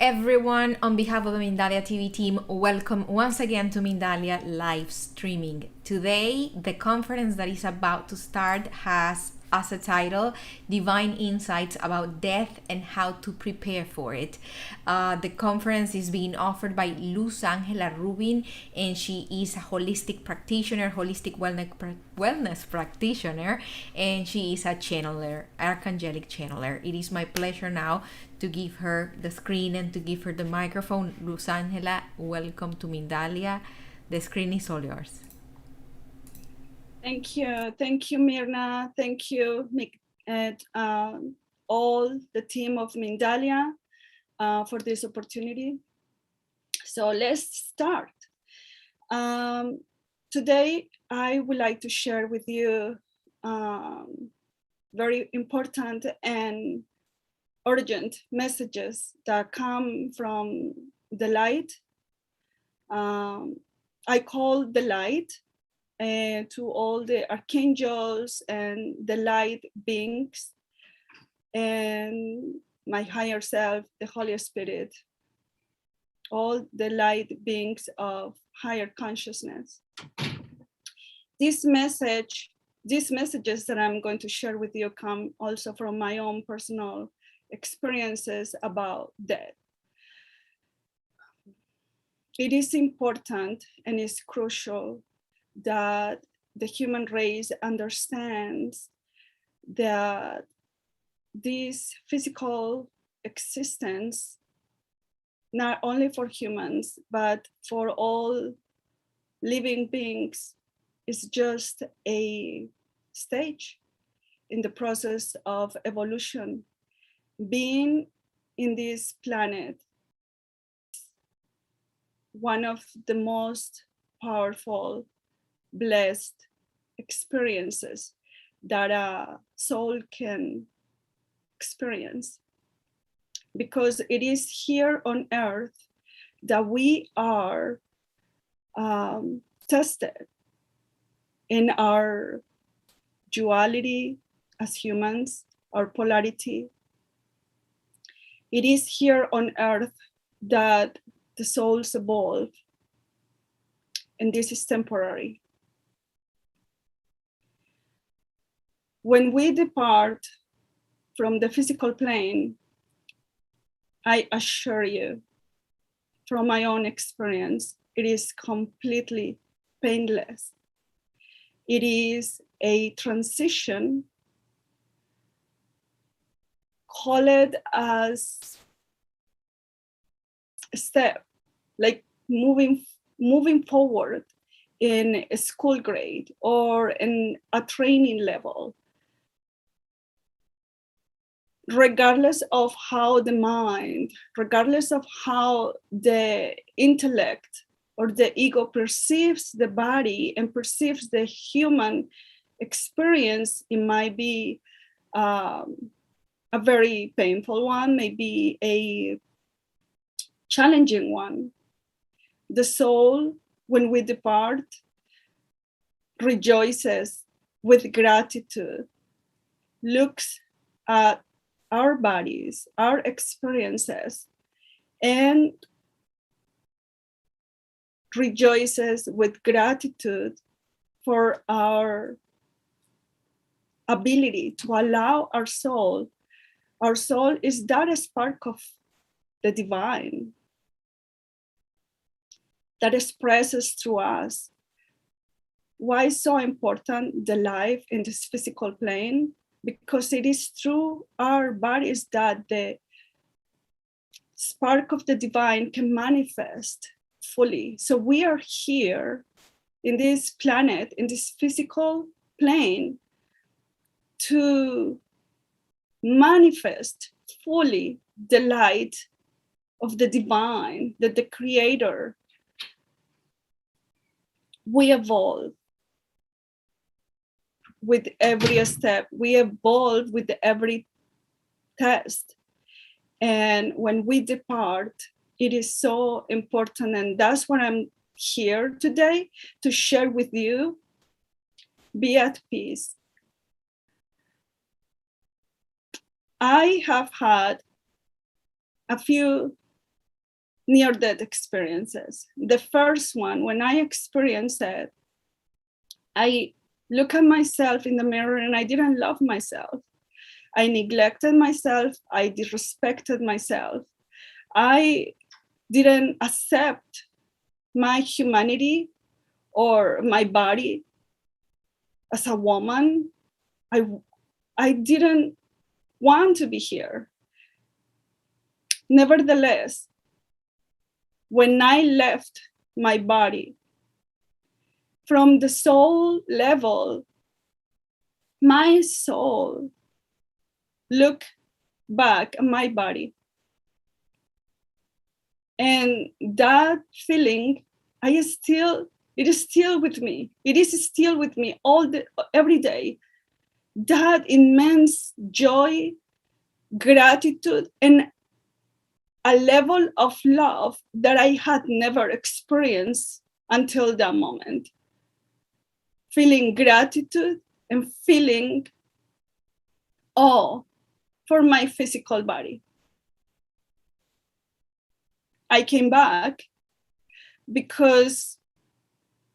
everyone. On behalf of the Mindalia TV team, welcome once again to Mindalia live streaming. Today, the conference that is about to start has as a title, Divine Insights About Death and How to Prepare for It. The conference is being offered by LuzAngela Rubin, and she is a holistic practitioner, holistic wellness practitioner, and she is a channeler, archangelic channeler. It is my pleasure now to give her the screen and to give her the microphone. LuzAngela, welcome to Mindalia. The screen is all yours. Thank you, Mirna. Thank you, and all the team of Mindalia for this opportunity. So let's start. Today, I would like to share with you very important and urgent messages that come from the light. I call the light to all the archangels and the light beings and my higher self, the Holy Spirit, all the light beings of higher consciousness. These messages that I'm going to share with you come also from my own personal experiences about death. It is important and is crucial that the human race understands that this physical existence, not only for humans, but for all living beings, is just a stage in the process of evolution. Being in this planet, one of the most powerful, blessed experiences that a soul can experience, because it is here on earth that we are tested in our duality as humans, our polarity. It is here on earth that the souls evolve, and this is temporary. When we depart from the physical plane, I assure you, from my own experience, it is completely painless. It is a transition, call it as a step, like moving forward in a school grade or in a training level. Regardless of how the mind, regardless of how the intellect or the ego perceives the body and perceives the human experience, it might be a very painful one, maybe a challenging one. The soul, when we depart, rejoices with gratitude, looks at our bodies, our experiences, and rejoices with gratitude for our ability to allow our soul is that spark of the divine that expresses through us. Why is so important the life in this physical plane? Because it is through our bodies that the spark of the divine can manifest fully. So we are here in this planet, in this physical plane, to manifest fully the light of the divine, that the creator. We evolve with every step. We evolve with every test. And when we depart, it is so important. And that's what I'm here today to share with you. Be at peace. I have had a few near-death experiences. The first one, when I experienced it, I look at myself in the mirror and I didn't love myself. I neglected myself. I disrespected myself. I didn't accept my humanity or my body as a woman. I didn't want to be here. Nevertheless, when I left my body, from the soul level, my soul looked back at my body. And that feeling, it is still with me. It is still with me every day. That immense joy, gratitude, and a level of love that I had never experienced until that moment. Feeling gratitude and feeling awe for my physical body. I came back because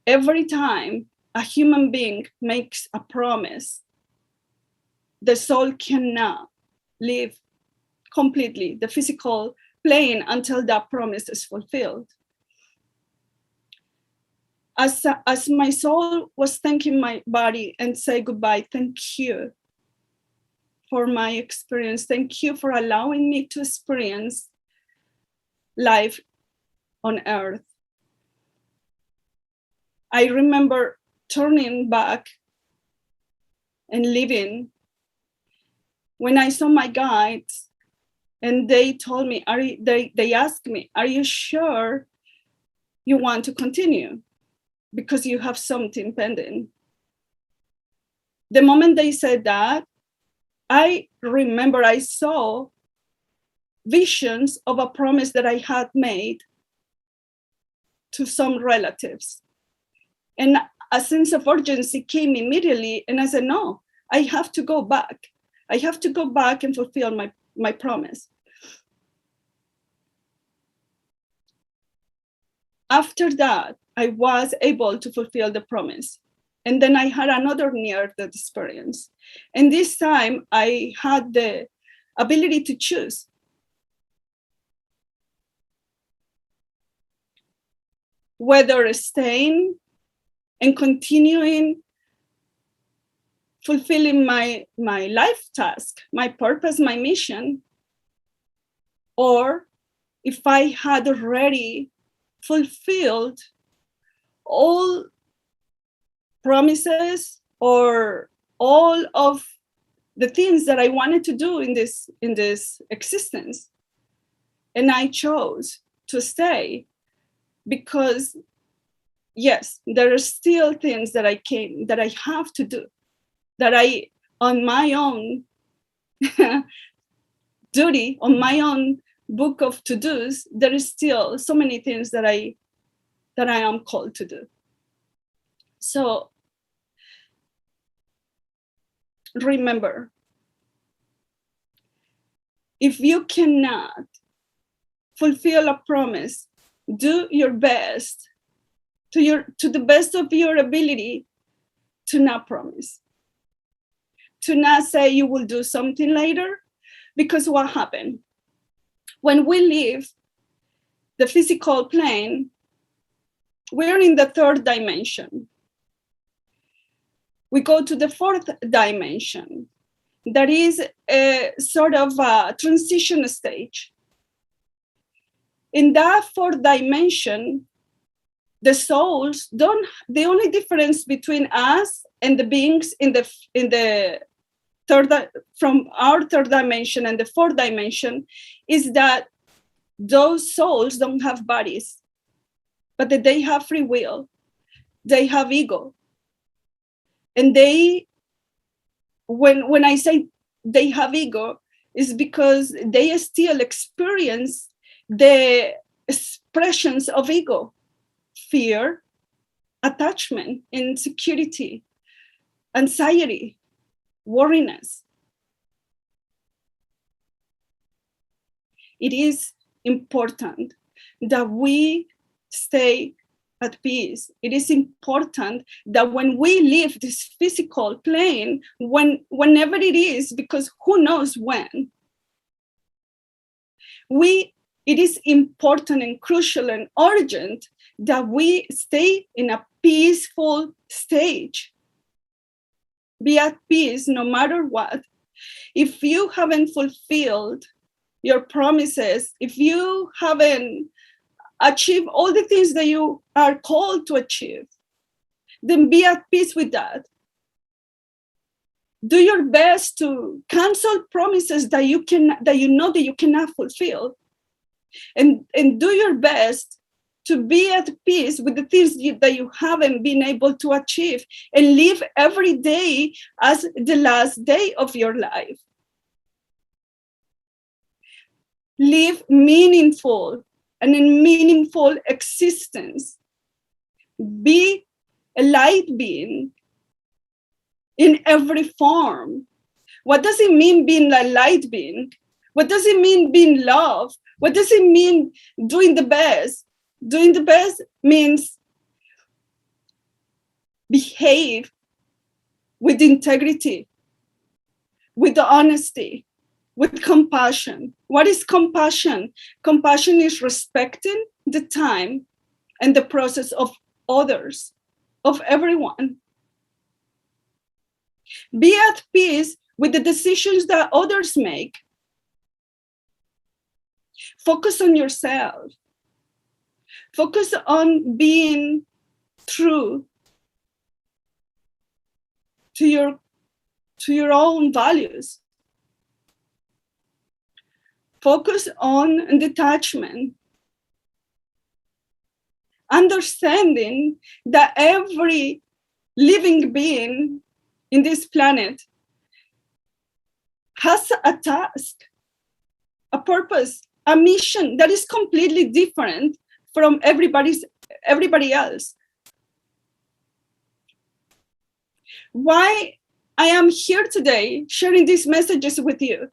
every time a human being makes a promise, the soul cannot live completely the physical plane until that promise is fulfilled. As my soul was thanking my body and say goodbye, thank you for my experience. Thank you for allowing me to experience life on earth. I remember turning back and leaving when I saw my guides, and they told me, they asked me, are you sure you want to continue? Because you have something pending. The moment they said that, I remember I saw visions of a promise that I had made to some relatives. And a sense of urgency came immediately. And I said, no, I have to go back. I have to go back and fulfill my promise. After that, I was able to fulfill the promise. And then I had another near-death experience. And this time I had the ability to choose. Whether staying and continuing fulfilling my life task, my purpose, my mission, or if I had already fulfilled all promises or all of the things that I wanted to do in this existence. And I chose to stay because, yes, there are still things that I have to do, that I, on my own duty, on my own book of to-dos, there is still so many things that I am called to do. So remember, if you cannot fulfill a promise, do your best to the best of your ability to not promise, to not say you will do something later, because what happened? When we leave the physical plane, we're in the third dimension. We go to the fourth dimension. That is a sort of a transition stage. In that fourth dimension, the souls the only difference between us and the beings in the third, from our third dimension and the fourth dimension, is that those souls don't have bodies, but that they have free will, they have ego. And when I say they have ego, is because they still experience the expressions of ego: fear, attachment, insecurity, anxiety, worriness. It is important that we stay at peace. It is important that when we leave this physical plane, whenever it is, because who knows when, it is important and crucial and urgent that we stay in a peaceful stage. Be at peace no matter what. If you haven't fulfilled your promises, if you haven't achieved all the things that you are called to achieve, then be at peace with that. Do your best to cancel promises that you know that you cannot fulfill. And do your best to be at peace with the things that you haven't been able to achieve, and live every day as the last day of your life. Live meaningful and a meaningful existence. Be a light being in every form. What does it mean being a light being? What does it mean being love? What does it mean doing the best? Doing the best means behave with integrity, with honesty, with compassion. What is compassion? Compassion is respecting the time and the process of others, of everyone. Be at peace with the decisions that others make. Focus on yourself. Focus on being true to your own values. Focus on detachment. Understanding that every living being in this planet has a task, a purpose, a mission that is completely different from everybody else. Why I am here today sharing these messages with you?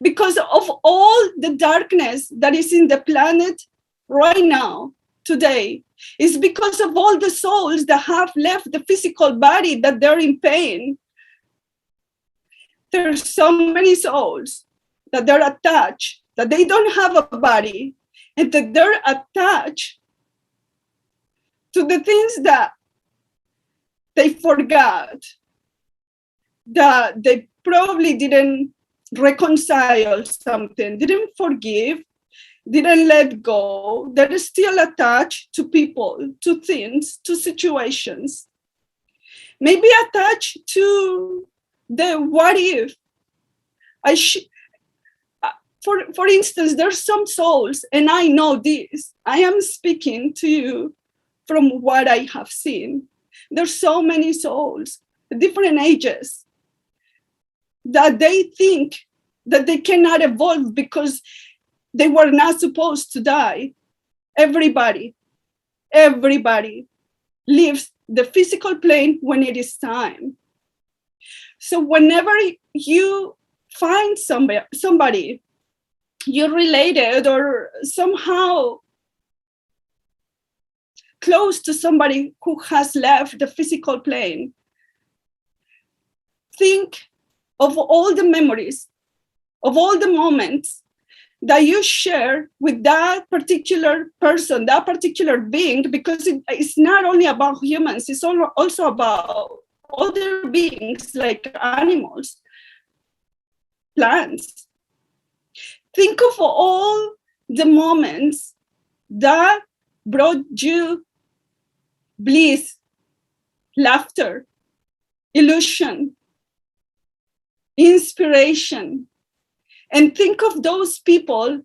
Because of all the darkness that is in the planet right now, today, is because of all the souls that have left the physical body, that they're in pain. There's so many souls that they're attached, that they don't have a body, and that they're attached to the things that they forgot, that they probably didn't reconcile something, didn't forgive, didn't let go. They're still attached to people, to things, to situations. Maybe attached to the what if. For instance, there's some souls, and I know this. I am speaking to you from what I have seen. There's so many souls, different ages, that they think that they cannot evolve because they were not supposed to die. Everybody leaves the physical plane when it is time. So whenever you find somebody you're related or somehow close to somebody who has left the physical plane, think of all the memories, of all the moments that you share with that particular person, that particular being, because it's not only about humans, it's also about other beings like animals, plants. Think of all the moments that brought you bliss, laughter, illusion, inspiration, and think of those people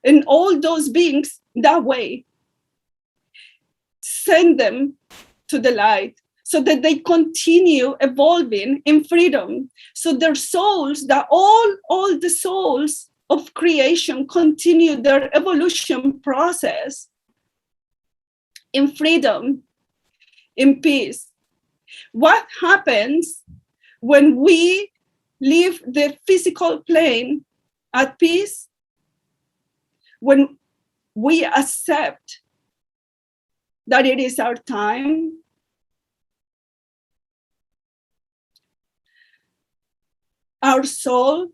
and all those beings that way. Send them to the light so that they continue evolving in freedom. So their souls, that all the souls of creation continue their evolution process in freedom, in peace. What happens when we leave the physical plane at peace? When we accept that it is our time, our soul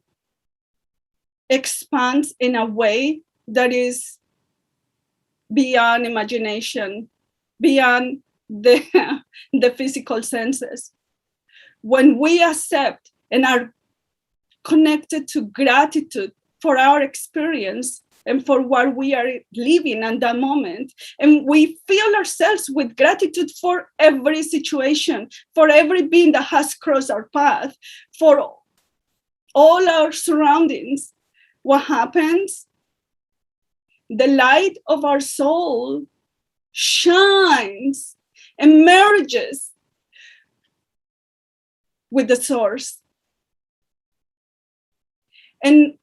expands in a way that is beyond imagination, beyond the physical senses. When we accept and are connected to gratitude for our experience and for what we are living at that moment, and we fill ourselves with gratitude for every situation, for every being that has crossed our path, for all our surroundings, what happens? The light of our soul shines and merges with the source. And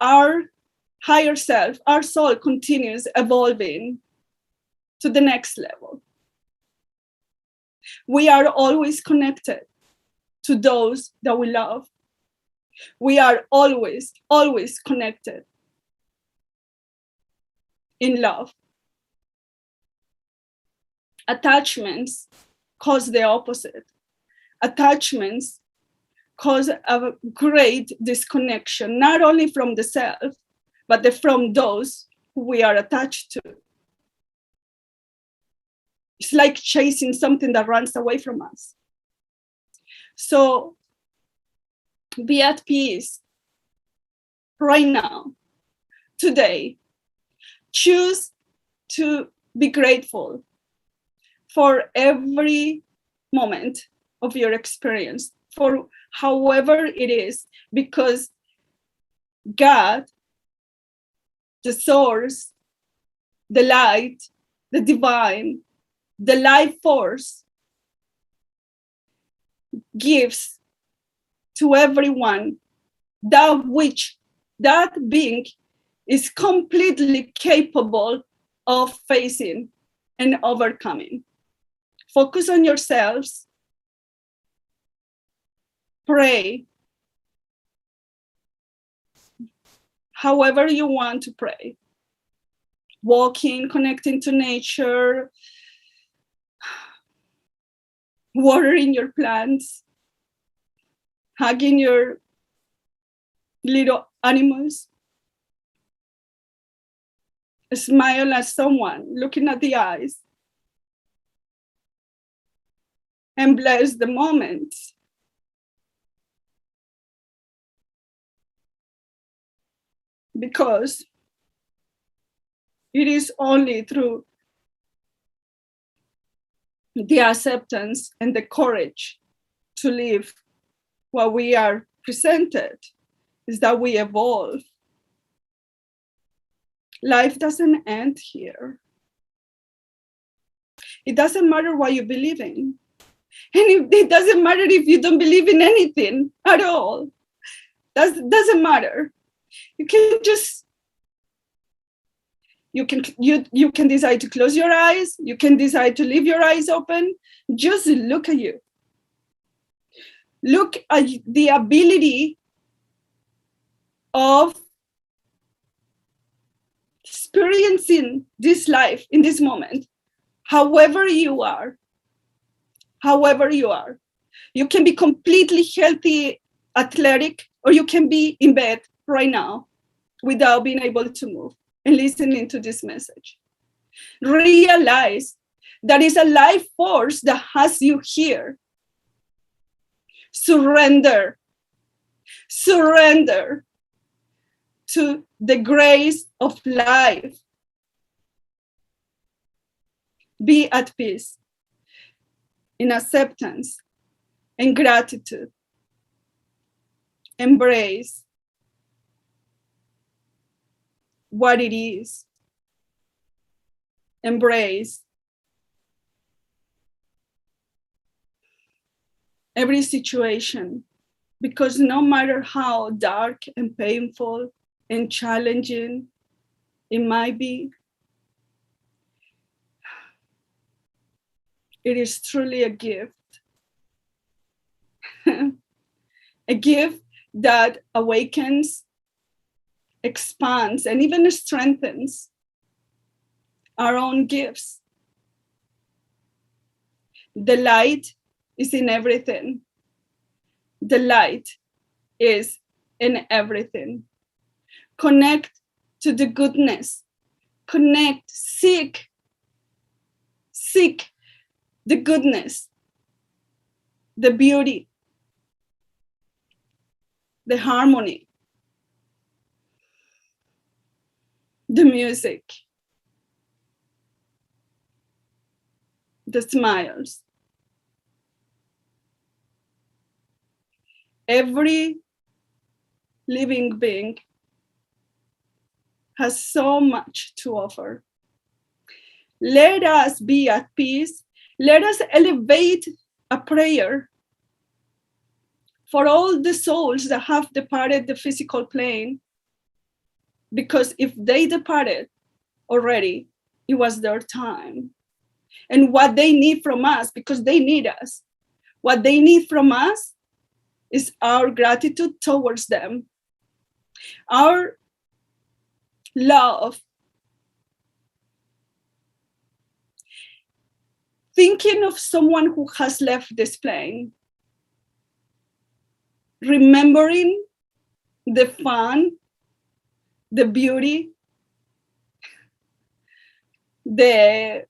our higher self, our soul, continues evolving to the next level. We are always connected to those that we love. We are always, always connected in love. Attachments cause the opposite. Attachments cause a great disconnection, not only from the self, but from those who we are attached to. It's like chasing something that runs away from us. So be at peace right now, today. Choose to be grateful for every moment of your experience, for however it is, because God, the source, the light, the divine, the life force, gives to everyone that which that being is completely capable of facing and overcoming. Focus on yourselves. Pray however you want to pray. Walking, connecting to nature, watering your plants, hugging your little animals. Smile at someone, looking at the eyes, and bless the moment. Because it is only through the acceptance and the courage to live what we are presented is that we evolve. Life doesn't end here. It doesn't matter what you believe in. And it doesn't matter if you don't believe in anything at all. That doesn't matter. You can just, you can decide to close your eyes. You can decide to leave your eyes open. Just look at you. Look at the ability of experiencing this life in this moment, however you are. You can be completely healthy, athletic, or you can be in bed right now without being able to move and listening to this message. Realize that is a life force that has you here. Surrender to the grace of life. Be at peace, in acceptance and gratitude. Embrace what it is. Embrace every situation, because no matter how dark and painful and challenging it might be, it is truly a gift. A gift that awakens, expands, and even strengthens our own gifts. The light is in everything. The light is in everything. Connect to the goodness. Connect, seek the goodness, the beauty, the harmony, the music, the smiles. Every living being has so much to offer. Let us be at peace. Let us elevate a prayer for all the souls that have departed the physical plane. Because if they departed already, it was their time. And what they need from us, because they need us, what they need from us is our gratitude towards them, our love. Thinking of someone who has left this plane, remembering the fun, the beauty, the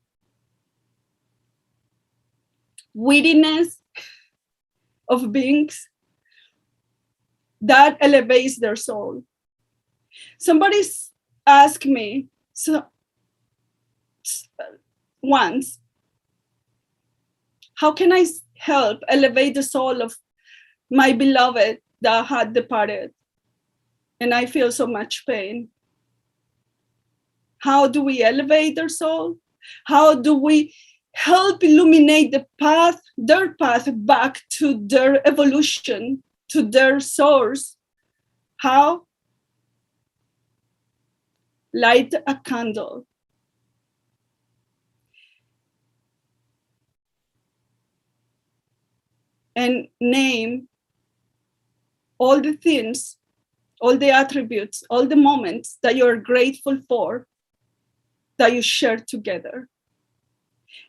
wittiness of beings that elevates their soul. Somebody asked me once, how can I help elevate the soul of my beloved that had departed? And I feel so much pain. How do we elevate their soul? How do we help illuminate the path, their path back to their evolution, to their source? How? Light a candle. And name all the things, all the attributes, all the moments that you're grateful for, that you shared together.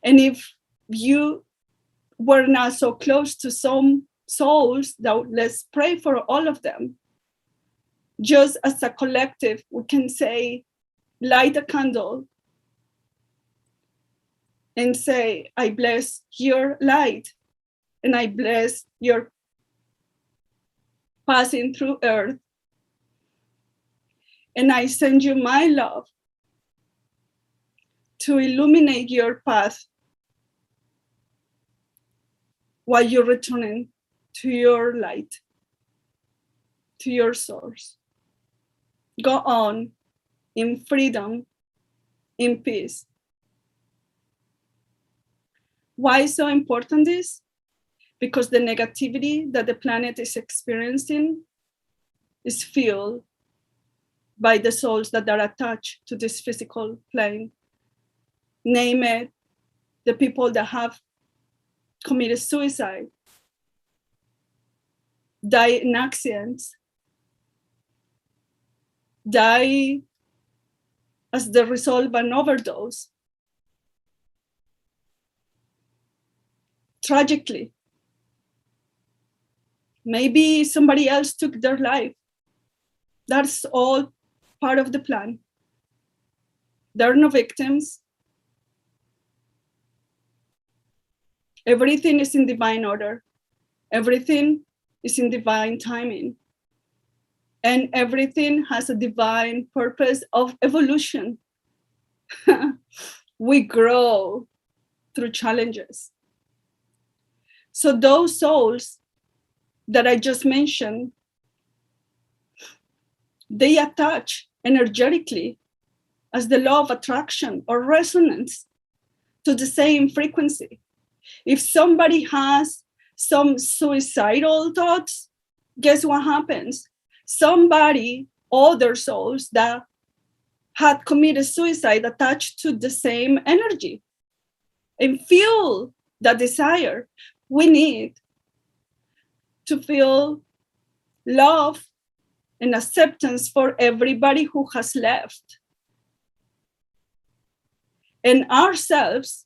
And if you were not so close to some souls, let's pray for all of them. Just as a collective, we can say, light a candle and say, I bless your light, and I bless your passing through earth, and I send you my love to illuminate your path while you're returning to your light, to your source. Go on in freedom, in peace. Why is so important this? Because the negativity that the planet is experiencing is fueled by the souls that are attached to this physical plane. Name it, the people that have committed suicide, die in accidents, die as the result of an overdose, tragically. Maybe somebody else took their life. That's all part of the plan. There are no victims. Everything is in divine order. Everything is in divine timing. And everything has a divine purpose of evolution. We grow through challenges. So those souls that I just mentioned, they attach energetically as the law of attraction or resonance to the same frequency. If somebody has some suicidal thoughts, guess what happens? Somebody, other souls that had committed suicide attached to the same energy and feel that desire. We need to feel love and acceptance for everybody who has left. and ourselves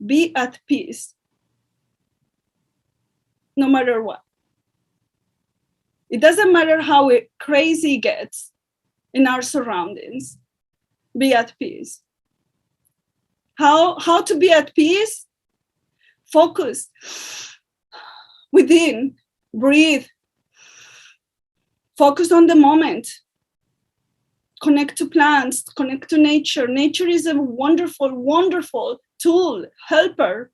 be at peace no matter what. It doesn't matter how crazy it gets in our surroundings. Be at peace. How to be at peace? Focus within, breathe, focus on the moment, connect to plants, connect to nature. Nature is a wonderful, wonderful tool, helper.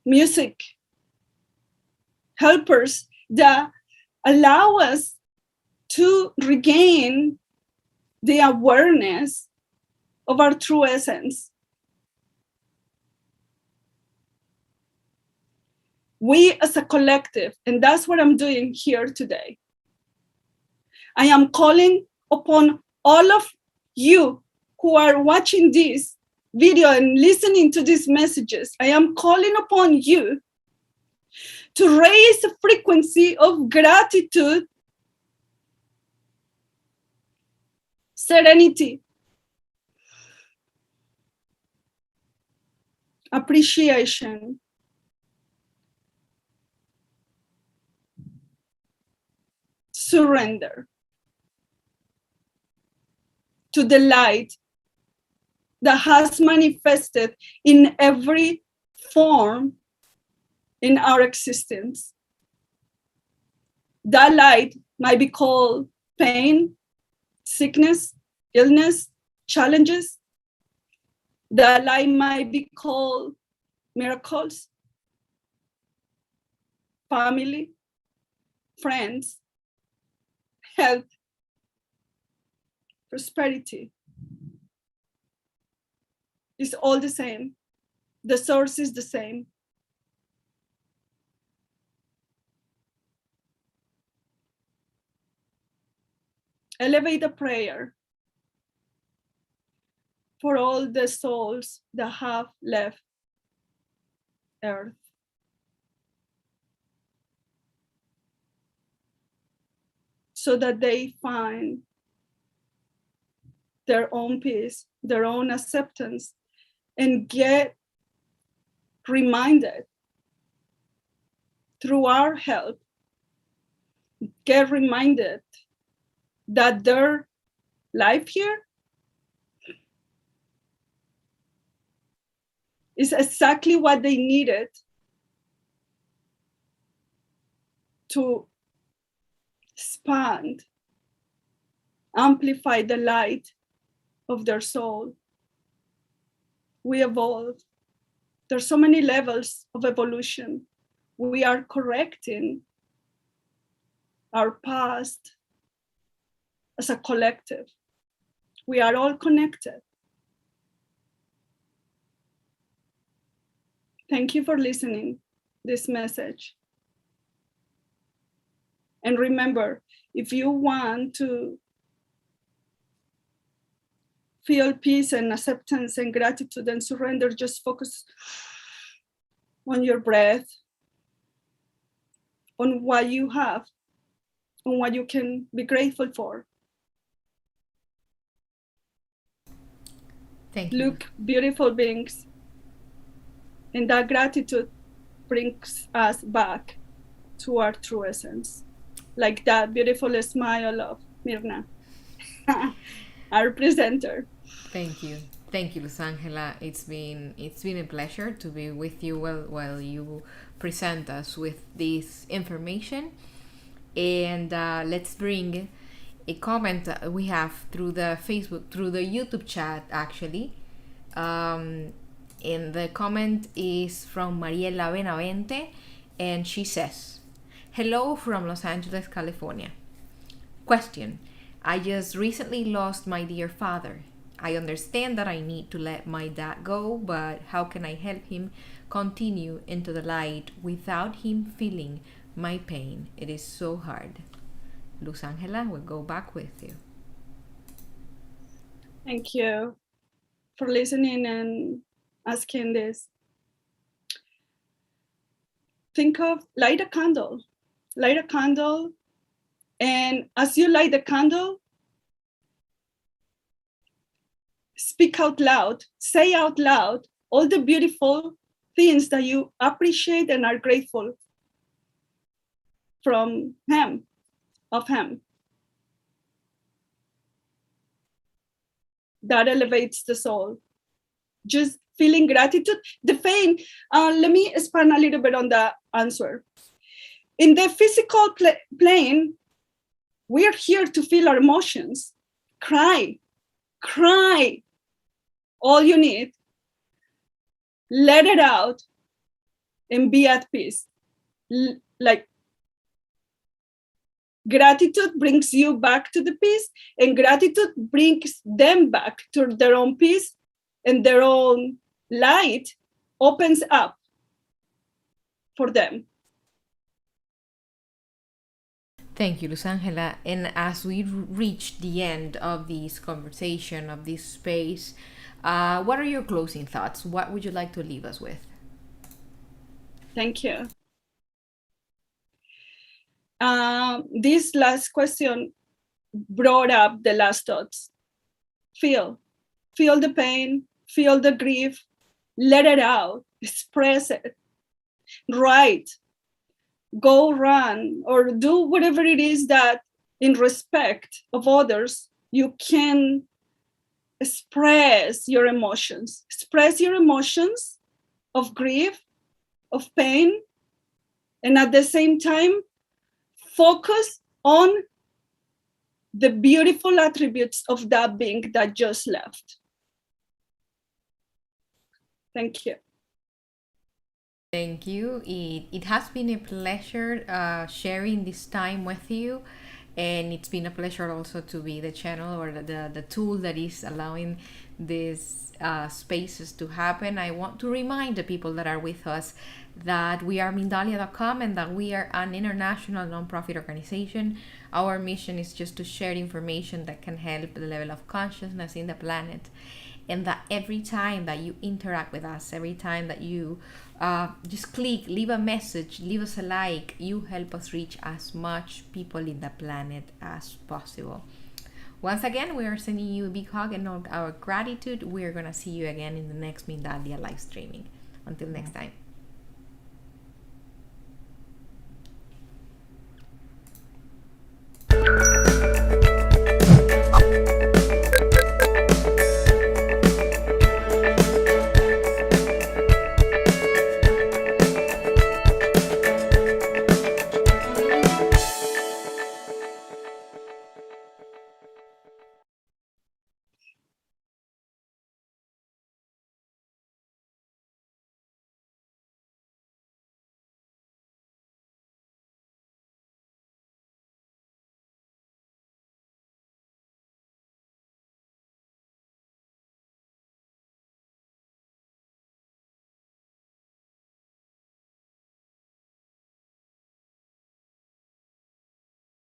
Music, helpers that allow us to regain the awareness of our true essence. We as a collective, and that's what I'm doing here today. I am calling upon all of you who are watching this video and listening to these messages. I am calling upon you to raise the frequency of gratitude, serenity, appreciation, surrender to the light that has manifested in every form in our existence. That light might be called pain, sickness, illness, challenges. That light might be called miracles, family, friends, health, prosperity. It's all the same. The source is the same. Elevate a prayer for all the souls that have left Earth. So that they find their own peace, their own acceptance, and get reminded through our help, get reminded that their life here is exactly what they needed to expand, amplify the light of their soul. We evolve. There's so many levels of evolution. We are correcting our past as a collective. We are all connected. Thank you for listening this message. And remember, if you want to feel peace and acceptance and gratitude and surrender, just focus on your breath, on what you have, on what you can be grateful for. Thank you. Look, beautiful beings. And that gratitude brings us back to our true essence. Like that beautiful smile of Mirna, our presenter. Thank you, LuzAngela. It's been a pleasure to be with you while you present us with this information. And let's bring a comment that we have through the YouTube chat actually. And the comment is from Mariela Benavente, and she says, "Hello from Los Angeles, California. Question: I just recently lost my dear father. I understand that I need to let my dad go, but how can I help him continue into the light without him feeling my pain? It is so hard." LuzAngela, we'll go back with you. Thank you for listening and asking this. Think of light a candle, and as you light the candle, speak out loud, say out loud all the beautiful things that you appreciate and are grateful from him, of him. That elevates the soul. Just feeling gratitude. The pain, let me expand a little bit on the answer. In the physical plane, we're here to feel our emotions. Cry, cry. All you need. Let it out and be at peace. Like, gratitude brings you back to the peace, and gratitude brings them back to their own peace, and their own light opens up for them. Thank you, LuzAngela. And as we reach the end of this conversation, of this space, what are your closing thoughts? What would you like to leave us with? Thank you. This last question brought up the last thoughts. Feel the pain, feel the grief, let it out, express it, write, go run, or do whatever it is that in respect of others, you can express your emotions. Express your emotions of grief, of pain, and at the same time, focus on the beautiful attributes of that being that just left. Thank you. Thank you. It has been a pleasure sharing this time with you. And it's been a pleasure also to be the channel or the tool that is allowing these spaces to happen. I want to remind the people that are with us that we are Mindalia.com and that we are an international nonprofit organization. Our mission is just to share information that can help the level of consciousness in the planet. And that every time that you interact with us, every time that you just click, leave a message, leave us a like, you help us reach as much people in the planet as possible. Once again, we are sending you a big hug and our gratitude. We're going to see you again in the next Mindalia live streaming. Until next time.